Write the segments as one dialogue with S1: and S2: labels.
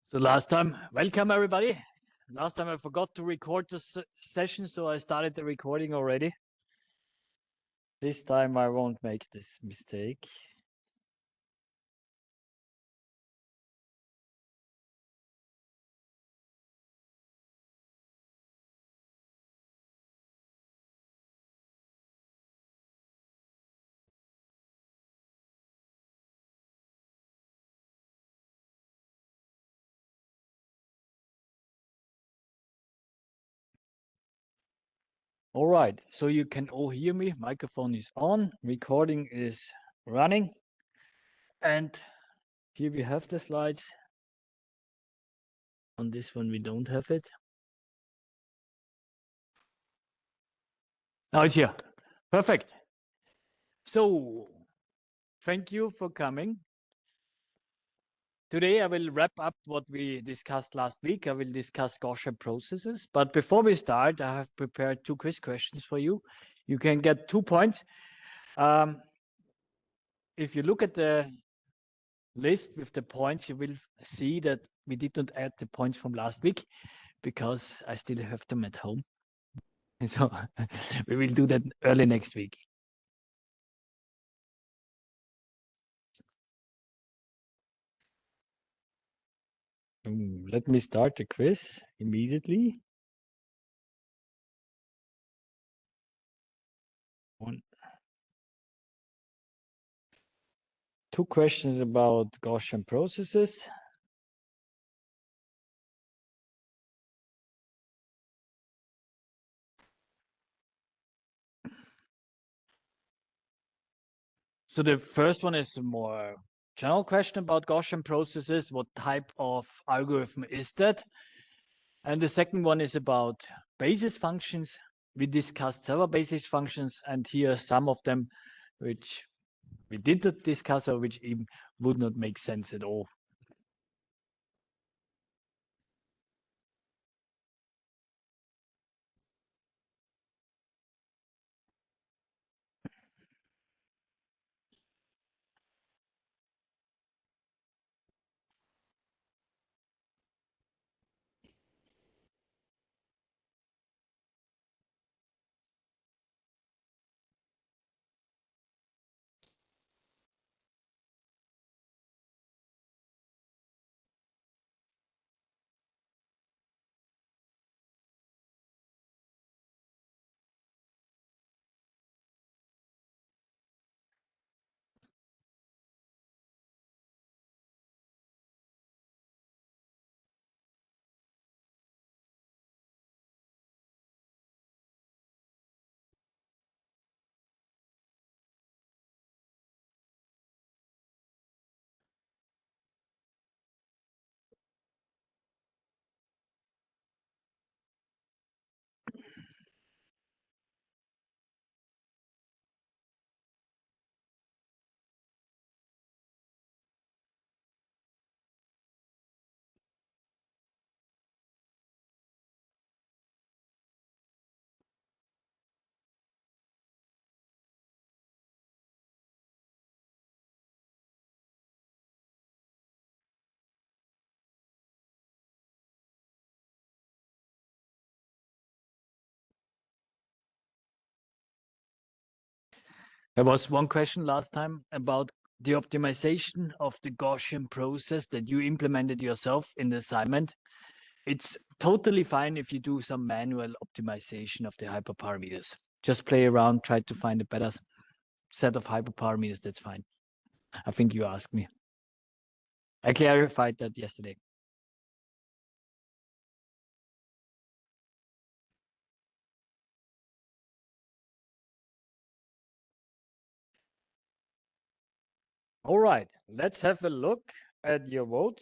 S1: So last time, welcome everybody. Last time I forgot to record the session, so I started the recording already. This time I won't make this mistake. All right, so you can all hear me. Microphone is on, recording is running. And here we have the slides. On this one, we don't have it. Now it's here. Perfect. So thank you for coming. Today, I will wrap up what we discussed last week. I will discuss Gaussian processes. But before we start, I have prepared two quiz questions for you. You can get 2 points. If you look at the list with the points, you will see that we did not add the points from last week because I still have them at home. So we will do that early next week. Let me start the quiz immediately. Two questions about Gaussian processes. So the first one is a more general question about Gaussian processes. What type of algorithm is that? And the second one is about basis functions. We discussed several basis functions, and here are some of them which we did not discuss or which even would not make sense at all. There was one question last time about the optimization of the Gaussian process that you implemented yourself in the assignment. It's totally fine if you do some manual optimization of the hyperparameters. Just play around, try to find a better set of hyperparameters. That's fine. I think you asked me. I clarified that yesterday. All right, let's have a look at your vote.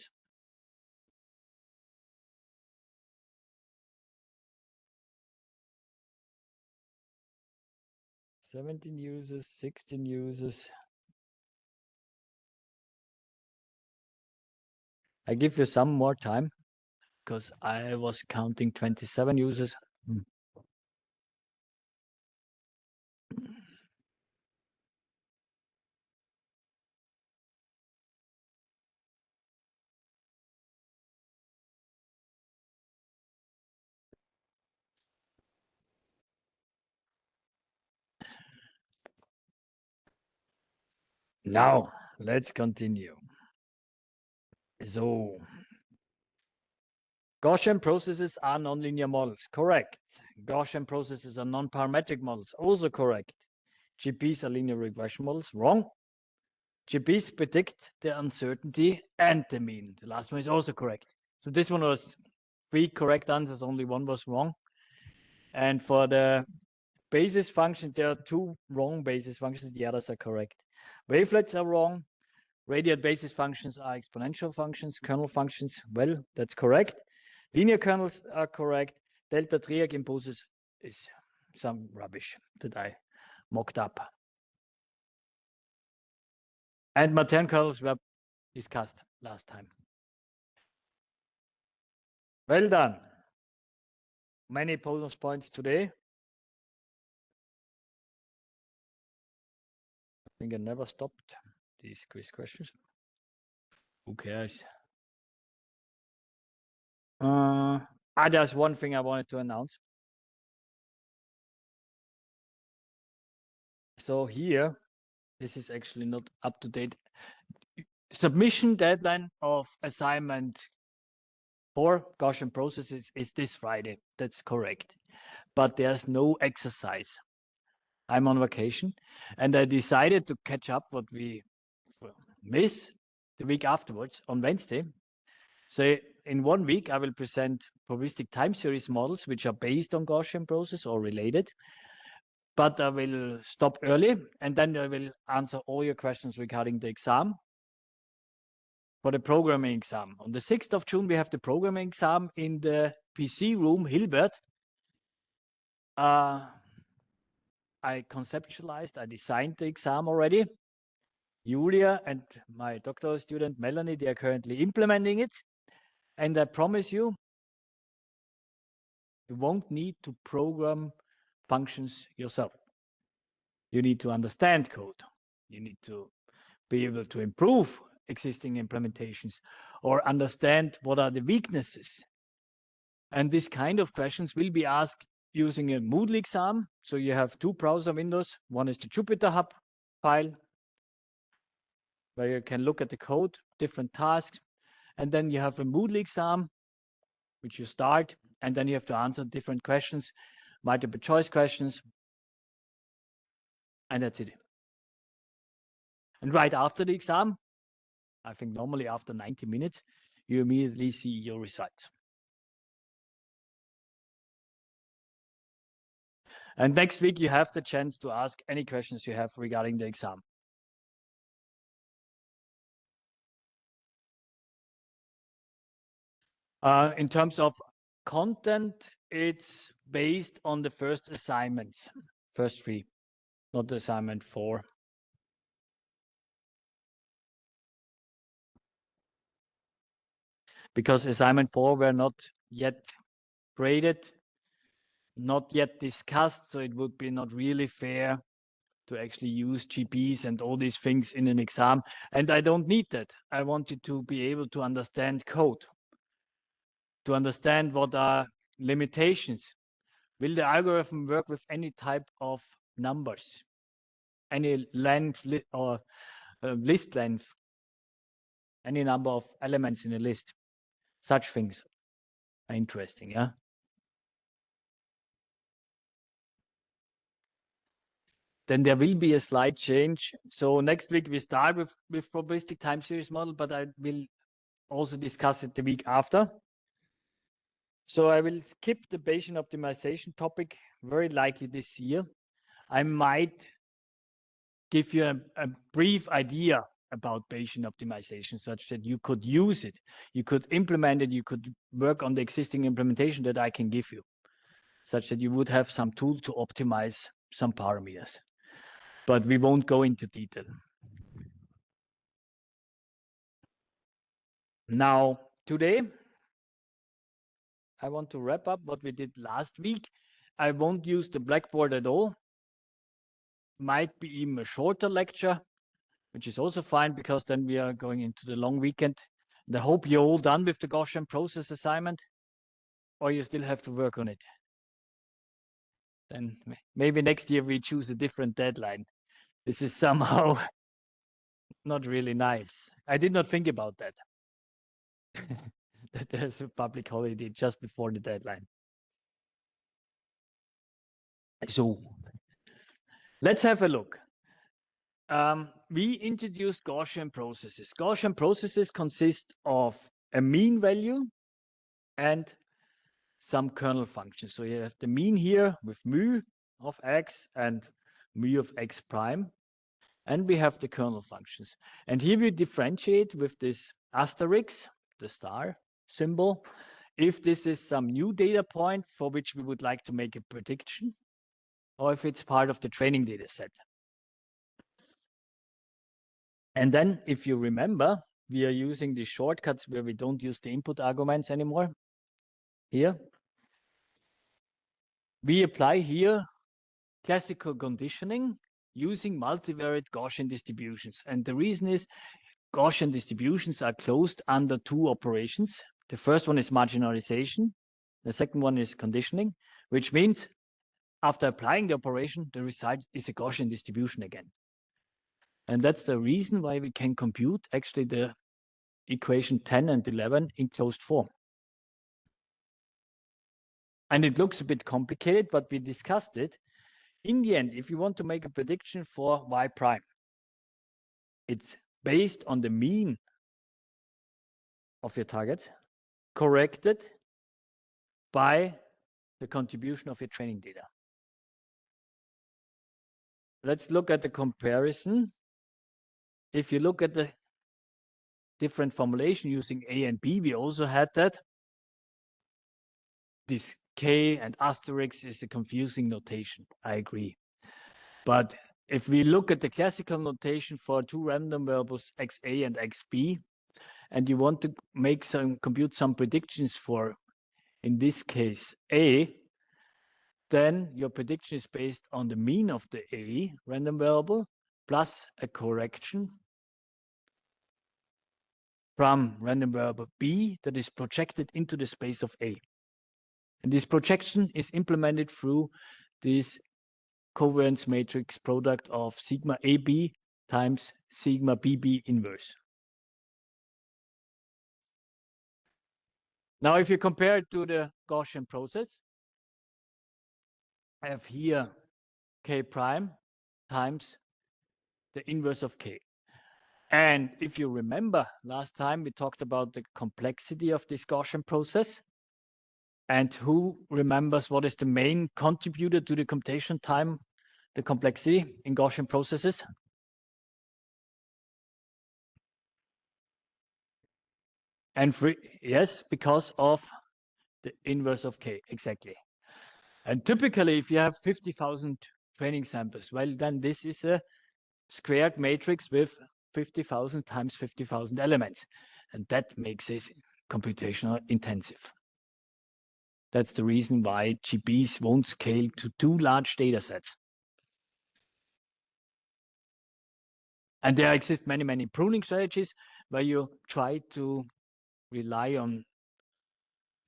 S1: $17 users, 16 users. I give you some more time because I was counting 27 users. Now, let's continue. So, Gaussian processes are nonlinear models, correct. Gaussian processes are non-parametric models, also correct. GPs are linear regression models, wrong. GPs predict the uncertainty and the mean. The last one is also correct. So this one was 3 correct answers, only 1 was wrong. And for the basis function, there are 2 wrong basis functions, the others are correct. Wavelets are wrong. Radial basis functions are exponential functions, kernel functions. Well, that's correct. Linear kernels are correct. Delta triac impulses is some rubbish that I mocked up. And Matern kernels were discussed last time. Well done. Many bonus points today. I think I never stopped these quiz questions. Who cares? There's one thing I wanted to announce. So here, this is actually not up to date. Submission deadline of assignment for Gaussian processes is this Friday. That's correct. But there's no exercise. I'm on vacation and I decided to catch up what we miss the week afterwards on Wednesday. So in 1 week, I will present probabilistic time series models, which are based on Gaussian process or related. But I will stop early and then I will answer all your questions regarding the exam. For the programming exam. On the 6th of June, we have the programming exam in the PC room, Hilbert. I conceptualized, I designed the exam already. Julia and my doctoral student, Melanie, they are currently implementing it. And I promise you, you won't need to program functions yourself. You need to understand code. You need to be able to improve existing implementations or understand what are the weaknesses. And this kind of questions will be asked using a Moodle exam. So you have 2 browser windows. One is the Jupyter Hub file, where you can look at the code, different tasks. And then you have a Moodle exam, which you start, and then you have to answer different questions, multiple choice questions. And that's it. And right after the exam, I think normally after 90 minutes, you immediately see your results. And next week, you have the chance to ask any questions you have regarding the exam. In terms of content, it's based on the first assignments, first 3, not the assignment 4. Because assignment 4 were not yet graded, not yet discussed, so it would be not really fair to actually use GPs and all these things in an exam. And I don't need that. I want you to be able to understand code, to understand what are limitations. Will the algorithm work with any type of numbers, any length or list length, any number of elements in a list? Such things are interesting, yeah? Then there will be a slight change. So next week we start with probabilistic time series model, but I will also discuss it the week after. So I will skip the Bayesian optimization topic very likely this year. I might give you a brief idea about Bayesian optimization such that you could use it, you could implement it, you could work on the existing implementation that I can give you, such that you would have some tool to optimize some parameters. But we won't go into detail. Now, today, I want to wrap up what we did last week. I won't use the Blackboard at all. Might be even a shorter lecture, which is also fine because then we are going into the long weekend. And I hope you're all done with the Gaussian process assignment, or you still have to work on it. Then maybe next year we choose a different deadline. This is somehow not really nice. I did not think about that. That there's a public holiday just before the deadline. So let's have a look. We introduced Gaussian processes. Gaussian processes consist of a mean value and some kernel functions. So you have the mean here with mu of x and mu of x prime. And we have the kernel functions. And here we differentiate with this asterisk, the star symbol, if this is some new data point for which we would like to make a prediction, or if it's part of the training data set. And then if you remember, we are using the shortcuts where we don't use the input arguments anymore. Here, we apply here classical conditioning using multivariate Gaussian distributions. And the reason is Gaussian distributions are closed under two operations. The first one is marginalization. The second one is conditioning, which means after applying the operation, the result is a Gaussian distribution again. And that's the reason why we can compute actually the equation 10 and 11 in closed form. And it looks a bit complicated, but we discussed it. In the end, if you want to make a prediction for y prime, it's based on the mean of your target, corrected by the contribution of your training data. Let's look at the comparison. If you look at the different formulation using A and B, we also had that. This K and asterisk is a confusing notation, I agree. But if we look at the classical notation for two random variables XA and XB, and you want to compute some predictions for, in this case, A, then your prediction is based on the mean of the A random variable plus a correction from random variable B that is projected into the space of A. And this projection is implemented through this covariance matrix product of sigma AB times sigma BB inverse. Now, if you compare it to the Gaussian process, I have here K prime times the inverse of K. And if you remember, last time we talked about the complexity of this Gaussian process. And who remembers what is the main contributor to the computation time, the complexity in Gaussian processes? And yes, because of the inverse of K, exactly. And typically, if you have 50,000 training samples, well, then this is a squared matrix with 50,000 times 50,000 elements. And that makes it computational intensive. That's the reason why GPs won't scale to too large data sets. And there exist many, many pruning strategies where you try to rely on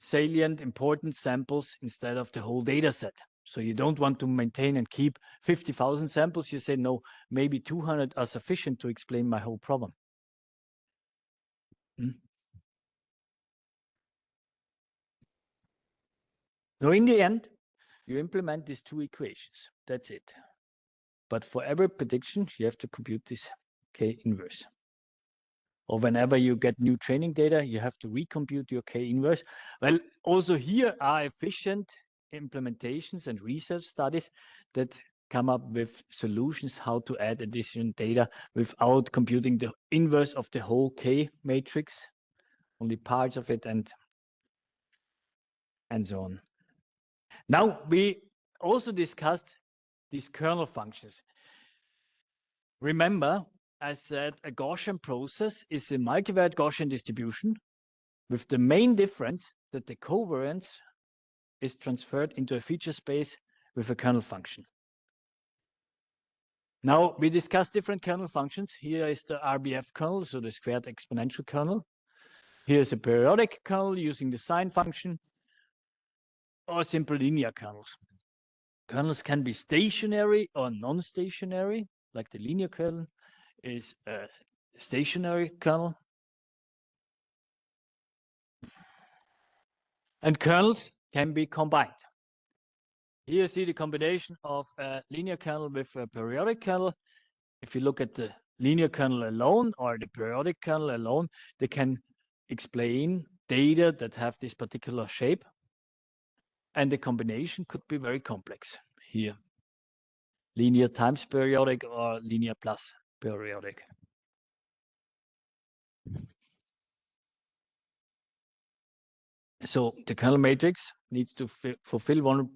S1: salient, important samples instead of the whole data set. So you don't want to maintain and keep 50,000 samples. You say, no, maybe 200 are sufficient to explain my whole problem. So in the end, you implement these two equations. That's it. But for every prediction, you have to compute this K inverse. Or whenever you get new training data, you have to recompute your K inverse. Well, also here are efficient implementations and research studies that come up with solutions how to add additional data without computing the inverse of the whole K matrix, only parts of it, and so on. Now, we also discussed these kernel functions. Remember, I said a Gaussian process is a multivariate Gaussian distribution with the main difference that the covariance is transferred into a feature space with a kernel function. Now, we discussed different kernel functions. Here is the RBF kernel, so the squared exponential kernel. Here's a periodic kernel using the sine function, or simple linear kernels. Kernels can be stationary or non-stationary, like the linear kernel is a stationary kernel. And kernels can be combined. Here you see the combination of a linear kernel with a periodic kernel. If you look at the linear kernel alone or the periodic kernel alone, they can explain data that have this particular shape. And the combination could be very complex here. Linear times periodic or linear plus periodic. So the kernel matrix needs to fulfill one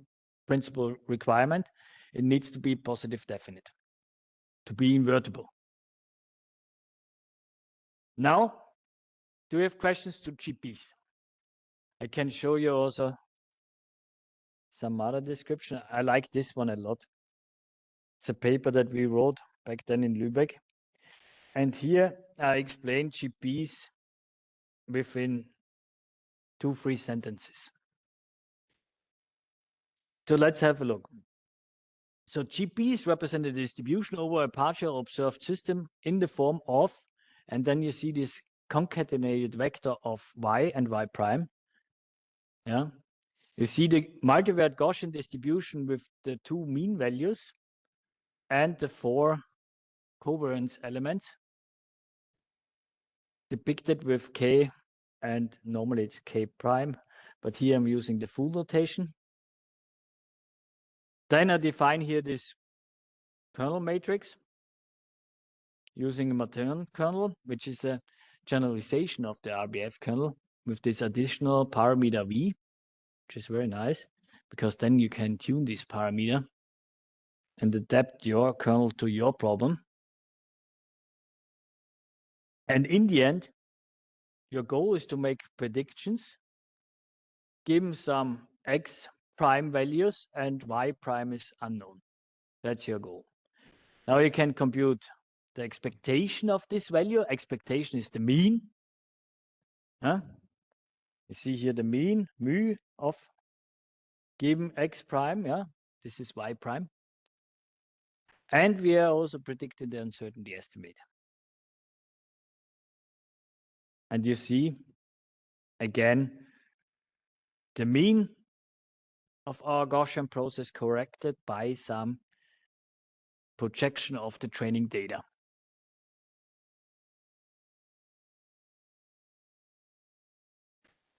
S1: principal requirement. It needs to be positive definite, to be invertible. Now, do you have questions to GPs? I can show you also some other description. I like this one a lot. It's a paper that we wrote back then in Lübeck. And here I explain GPs within 2-3 sentences. So let's have a look. So GPs represent a distribution over a partial observed system in the form of, and then you see this concatenated vector of y and y prime. Yeah. You see the multivariate Gaussian distribution with the 2 mean values and the 4 covariance elements depicted with k, and normally it's k prime, but here I'm using the full notation. Then I define here this kernel matrix using a Matern kernel, which is a generalization of the RBF kernel with this additional parameter v, which is very nice because then you can tune this parameter and adapt your kernel to your problem. And in the end, your goal is to make predictions, given some x prime values and y prime is unknown. That's your goal. Now you can compute the expectation of this value. Expectation is the mean. Huh? You see here the mean, mu of given x prime. Yeah, this is y prime. And we are also predicting the uncertainty estimate. And you see, again, the mean of our Gaussian process corrected by some projection of the training data.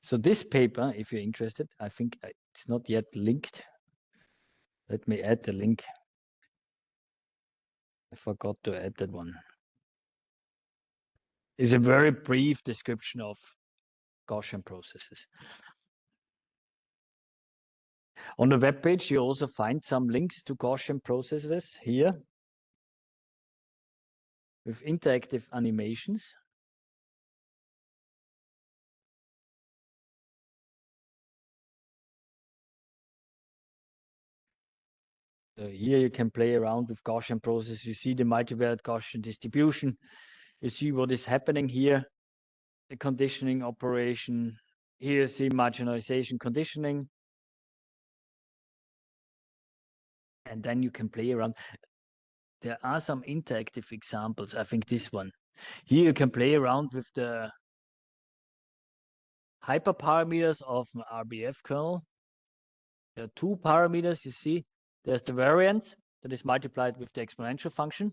S1: So this paper, if you're interested, I think it's not yet linked. Let me add the link. I forgot to add that one. It's a very brief description of Gaussian processes. On the web page, you also find some links to Gaussian processes here with interactive animations. So here you can play around with Gaussian processes. You see the multivariate Gaussian distribution. You see what is happening here, the conditioning operation. Here you see marginalization conditioning. And then you can play around. There are some interactive examples. I think this one. Here you can play around with the hyperparameters of an RBF kernel. There are 2 parameters you see. There's the variance that is multiplied with the exponential function,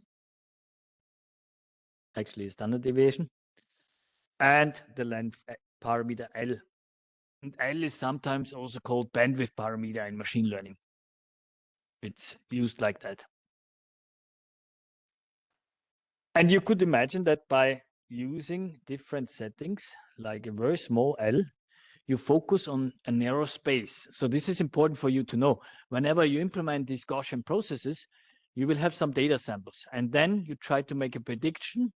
S1: actually a standard deviation, and the length parameter L. And L is sometimes also called bandwidth parameter in machine learning. It's used like that. And you could imagine that by using different settings, like a very small L, you focus on a narrow space. So this is important for you to know. Whenever you implement these Gaussian processes, you will have some data samples. And then you try to make a prediction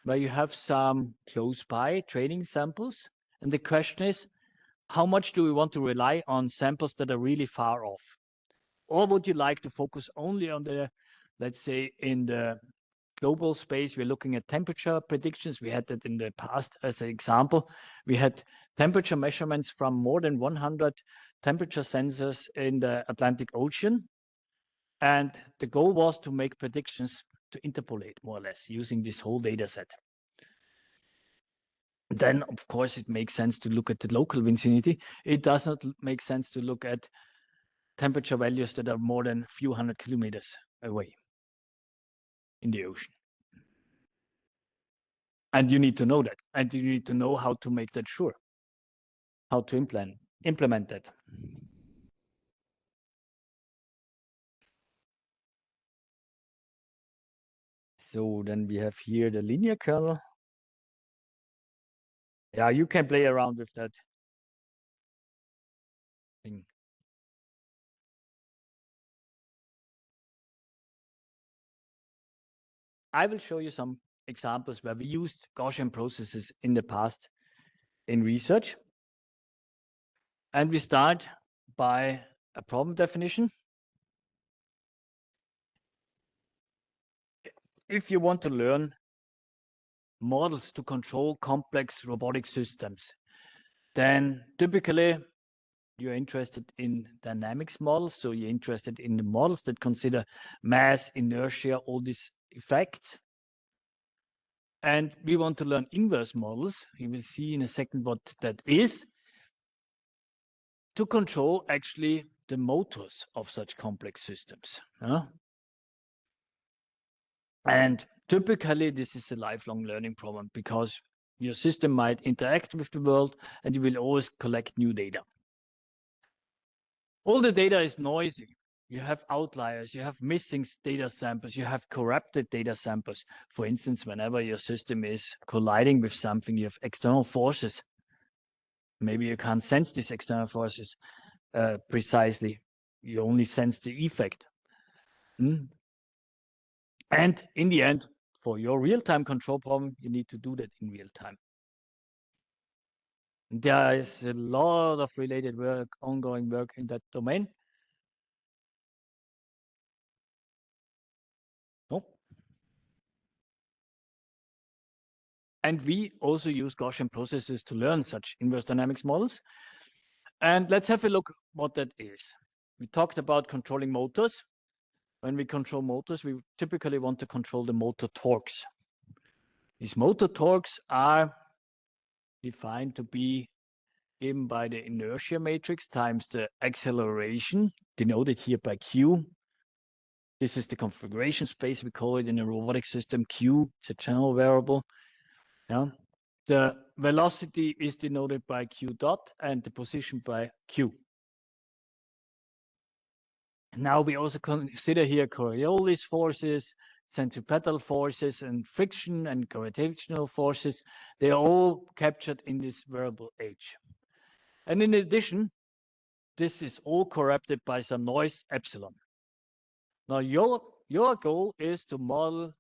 S1: where you have some close by training samples. And the question is, how much do we want to rely on samples that are really far off? Or would you like to focus only on the, let's say, in the global space, we're looking at temperature predictions. We had that in the past as an example. We had temperature measurements from more than 100 temperature sensors in the Atlantic Ocean. And the goal was to make predictions to interpolate more or less using this whole data set. then of course it makes sense to look at the local vicinity. It does not make sense to look at temperature values that are more than a few hundred kilometers away in the ocean. And you need to know that. And you need to know how to make that sure, how to implement that. So then we have here the linear kernel. Yeah, you can play around with that thing. I will show you some examples where we used Gaussian processes in the past in research. And we start by a problem definition. If you want to learn models to control complex robotic systems, then typically you're interested in dynamics models. So you're interested in the models that consider mass, inertia, all these effects. And we want to learn inverse models. You will see in a second what that is, to control actually the motors of such complex systems. And typically, this is a lifelong learning problem because your system might interact with the world and you will always collect new data. All the data is noisy. You have outliers, you have missing data samples, you have corrupted data samples. For instance, whenever your system is colliding with something, you have external forces. Maybe you can't sense these external forces precisely. You only sense the effect. And in the end, for your real-time control problem, you need to do that in real time. There is a lot of related work, ongoing work in that domain. Oh. And we also use Gaussian processes to learn such inverse dynamics models. And let's have a look what that is. We talked about controlling motors. When we control motors, we typically want to control the motor torques. These motor torques are defined to be given by the inertia matrix times the acceleration, denoted here by Q. This is the configuration space, we call it in a robotic system. Q, it's a general variable. Yeah. The velocity is denoted by Q dot and the position by Q. Now we also consider here Coriolis forces, centripetal forces, and friction and gravitational forces. They are all captured in this variable H. And in addition, this is all corrupted by some noise epsilon. Now your goal is to model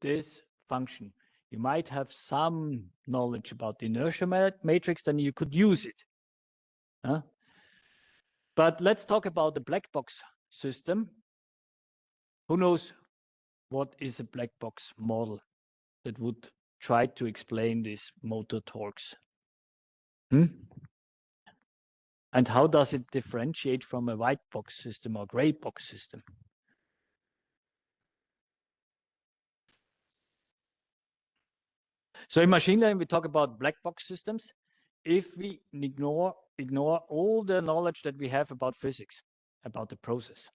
S1: this function. You might have some knowledge about the inertia matrix, then you could use it. But let's talk about the black box system. Who knows what is a black box model that would try to explain these motor torques? And how does it differentiate from a white box system or gray box system? So in machine learning, we talk about black box systems. If we ignore all the knowledge that we have about physics, about the process.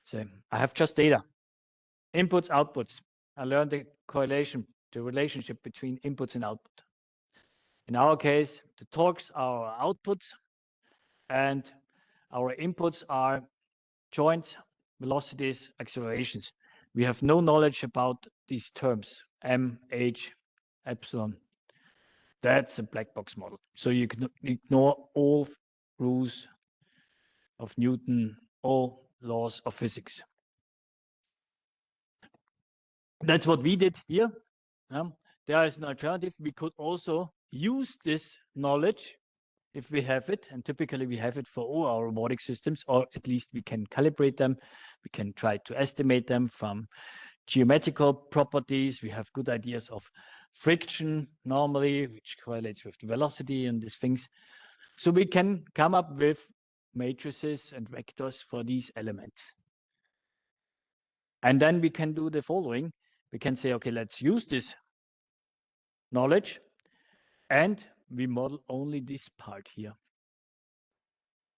S1: So I have just data, inputs, outputs. I learned the correlation, the relationship between inputs and output. In our case, the torques are our outputs and our inputs are joints, velocities, accelerations. We have no knowledge about these terms, m, h, epsilon. That's a black box model. So you can ignore all rules of Newton, all laws of physics. That's what we did here. There is an alternative. We could also use this knowledge if we have it, and typically we have it for all our robotic systems, or at least we can calibrate them. We can try to estimate them from geometrical properties. We have good ideas of friction normally, which correlates with the velocity and these things. So we can come up with matrices and vectors for these elements. And then we can do the following. We can say, okay, let's use this knowledge And we model only this part here.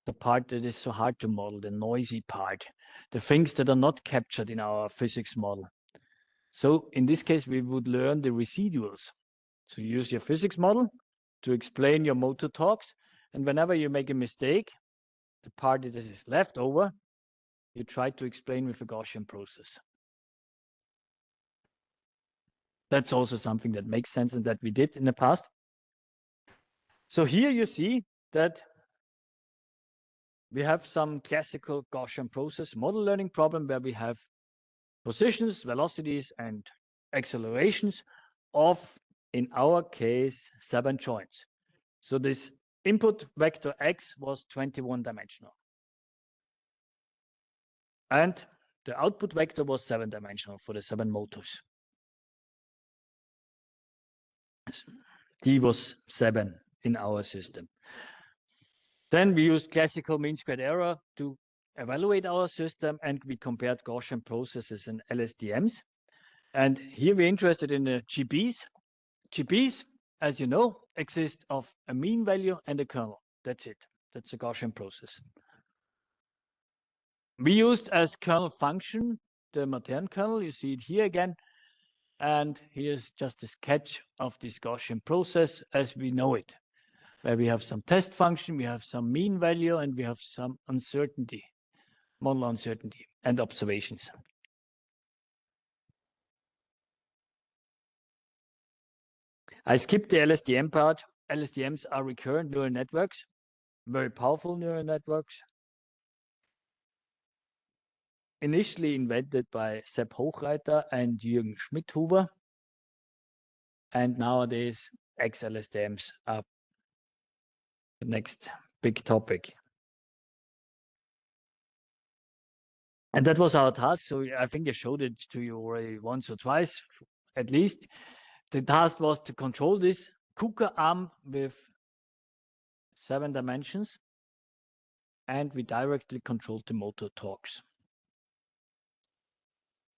S1: The part that is so hard to model, the noisy part, the things that are not captured in our physics model. So in this case, we would learn the residuals. So you use your physics model to explain your motor talks. And whenever you make a mistake, the part that is left over, you try to explain with a Gaussian process. That's also something that makes sense and that we did in the past. So here you see that we have some classical Gaussian process model learning problem where we have positions, velocities, and accelerations of, in our case, 7 joints. So this input vector x was 21 dimensional. And the output vector was 7 dimensional for the 7 motors. D was 7 in our system. Then we used classical mean squared error to evaluate our system, and we compared Gaussian processes and LSTMs. And here we're interested in the GPs. GPs, as you know, exist of a mean value and a kernel. That's it. That's a Gaussian process. We used as kernel function the Matern kernel. You see it here again. And here's just a sketch of this Gaussian process as we know it, where we have some test function, we have some mean value, and we have some uncertainty, model uncertainty, and observations. I skipped the LSTM part. LSTMs are recurrent neural networks, very powerful neural networks. Initially invented by Sepp Hochreiter and Jürgen Schmidhuber. And nowadays, XLSTMs are the next big topic. And that was our task. So I think I showed it to you already once or twice, at least. The task was to control this KUKA arm with 7 dimensions. And we directly controlled the motor torques.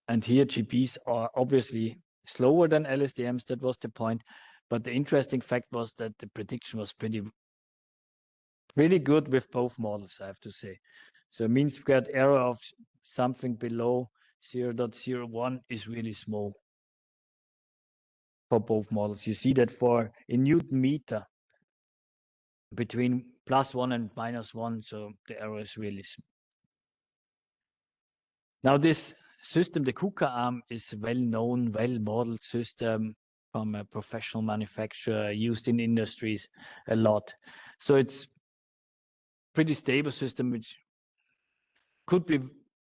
S1: And here GPs are obviously slower than LSTMs. That was the point. But the interesting fact was that the prediction was pretty good with both models, I have to say. So mean squared error of something below 0.01 is really small for both models. You see that for a Newton meter between +1 and -1, so the error is really small. Now this system, the KUKA arm, is a well-known, well-modeled system from a professional manufacturer used in industries a lot. So it's pretty stable system, which could be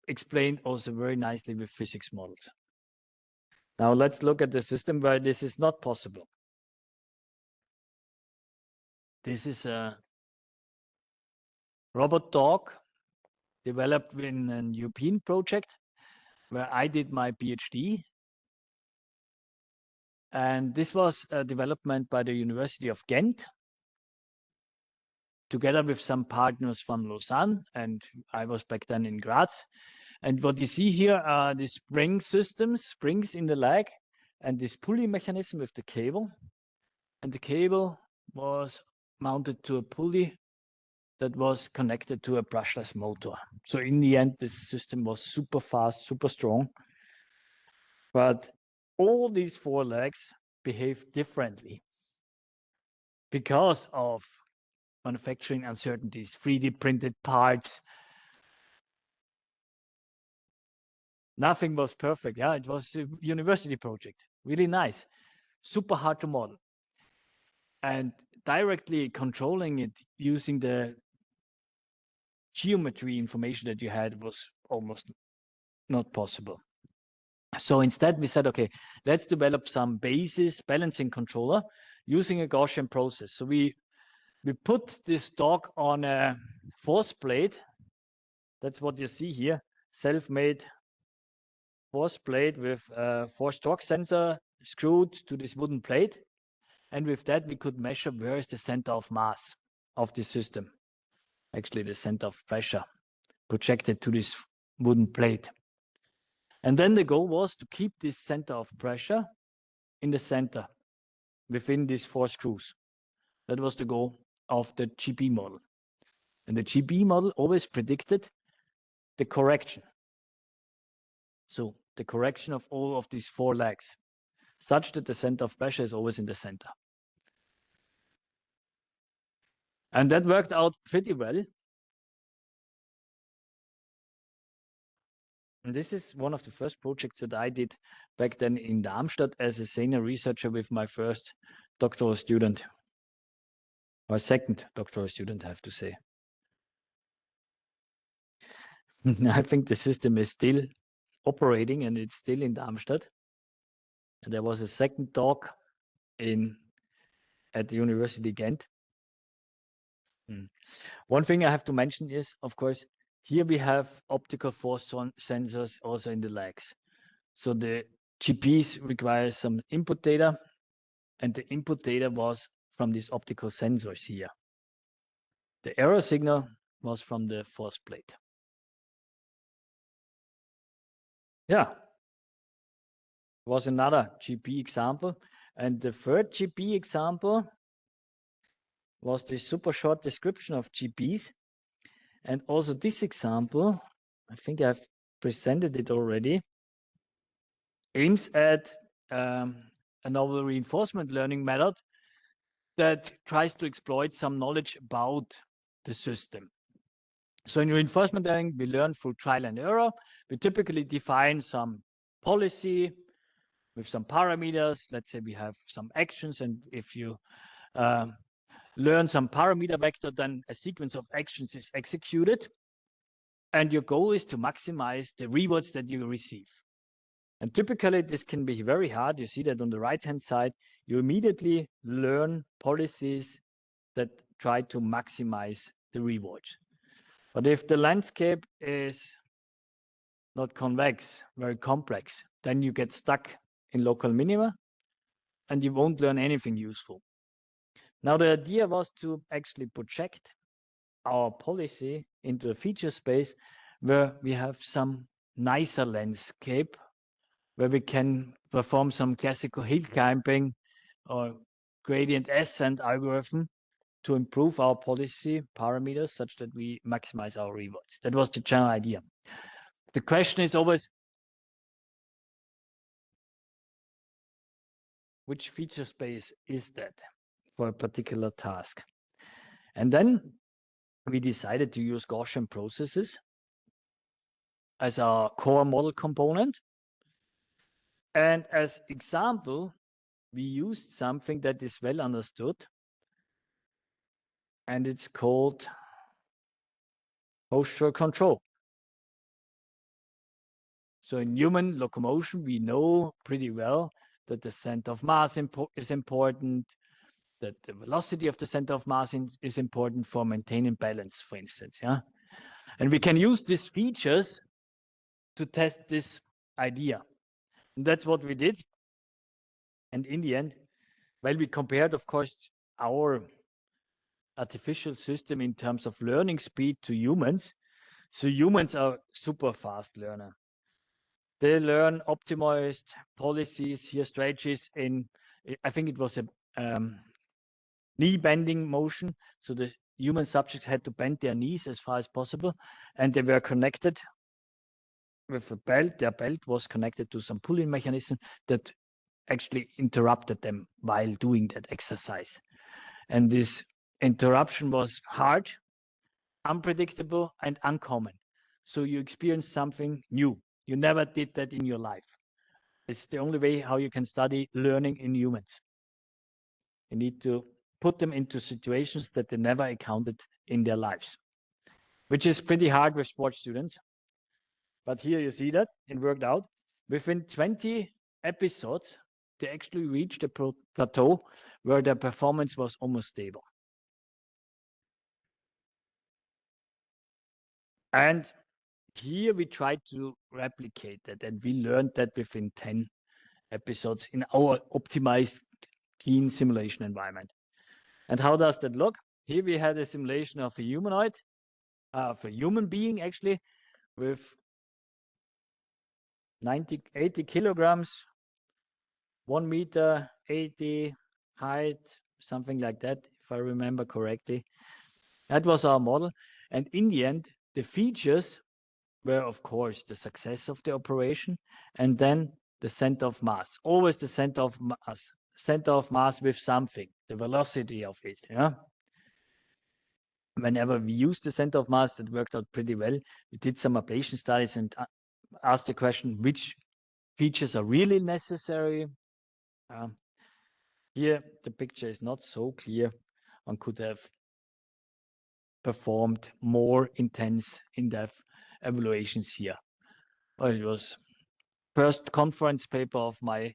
S1: explained also very nicely with physics models. Now let's look at the system where this is not possible. This is a robot dog developed in a European project where I did my PhD. And this was a development by the University of Ghent, together with some partners from Lausanne, and I was back then in Graz. And what you see here are the spring systems, springs in the leg, and this pulley mechanism with the cable. And the cable was mounted to a pulley that was connected to a brushless motor. So in the end, this system was super fast, super strong. But all these 4 legs behave differently because of manufacturing uncertainties, 3D printed parts. Nothing was perfect. Yeah, it was a university project. Really nice. Super hard to model. And directly controlling it using the geometry information that you had was almost not possible. So instead we said, okay, let's develop some basis balancing controller using a Gaussian process. So we put this dog on a force plate. That's what you see here, self-made force plate with a force torque sensor screwed to this wooden plate. And with that, we could measure where is the center of mass of the system. Actually, the center of pressure projected to this wooden plate. And then the goal was to keep this center of pressure in the center within these 4 screws. That was the goal of the GB model. And the GB model always predicted the correction. So the correction of all of these four legs, such that the center of pressure is always in the center. And that worked out pretty well. And this is one of the first projects that I did back then in Darmstadt as a senior researcher with my first doctoral student, or second doctoral student, I have to say. I think the system is still operating and it's still in Darmstadt. And there was a second talk at the University Ghent. One thing I have to mention is, of course, here we have optical force sensors also in the legs. So the GPs require some input data, and the input data was from these optical sensors here. The error signal was from the force plate. Yeah, was another GP example. And the third GP example was this super short description of GPs. And also this example, I think I've presented it already, aims at a novel reinforcement learning method that tries to exploit some knowledge about the system. So in reinforcement learning, we learn through trial and error. We typically define some policy with some parameters. Let's say we have some actions, and if you learn some parameter vector, then a sequence of actions is executed. And your goal is to maximize the rewards that you receive. And typically, this can be very hard. You see that on the right-hand side, you immediately learn policies that try to maximize the rewards. But if the landscape is not convex, very complex, then you get stuck in local minima and you won't learn anything useful. Now, the idea was to actually project our policy into a feature space where we have some nicer landscape, where we can perform some classical hill climbing or gradient ascent algorithm to improve our policy parameters such that we maximize our rewards. That was the general idea. The question is always, which feature space is that for a particular task? And then we decided to use Gaussian processes as our core model component. And as example, we used something that is well understood, and it's called posture control. So in human locomotion, we know pretty well that the center of mass is important, that the velocity of the center of mass is important for maintaining balance, for instance. Yeah, and we can use these features to test this idea. And that's what we did. And in the end, well, we compared, of course, our artificial system in terms of learning speed to humans. So humans are super fast learner. They learn optimized policies, here strategies in, I think it was a knee bending motion. So the human subjects had to bend their knees as far as possible, and they were connected with a belt. Their belt was connected to some pulling mechanism that actually interrupted them while doing that exercise. And this interruption was hard, unpredictable, and uncommon. So you experience something new. You never did that in your life. It's the only way how you can study learning in humans. You need to put them into situations that they never encountered in their lives, which is pretty hard with sports students. But here you see that it worked out. Within 20 episodes, they actually reached a plateau where their performance was almost stable. And here we tried to replicate that, and we learned that within 10 episodes in our optimized clean simulation environment. And how does that look? Here we had a simulation of a humanoid, of a human being actually, with 80 kilograms, 1 meter, 80 height, something like that, if I remember correctly. That was our model. And in the end, the features were, of course, the success of the operation and then the center of mass. Always the center of mass. Center of mass with something, the velocity of it. Yeah. Whenever we used the center of mass, it worked out pretty well. We did some ablation studies and asked the question which features are really necessary. Here, the picture is not so clear. One could have performed more intense, in-depth evaluations here. Well, it was first conference paper of my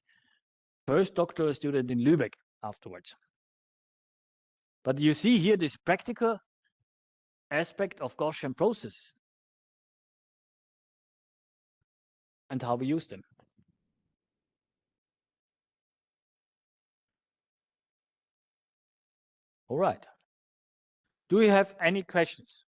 S1: first doctoral student in Lübeck afterwards. But you see here this practical aspect of Gaussian processes and how we use them. All right. Do you have any questions?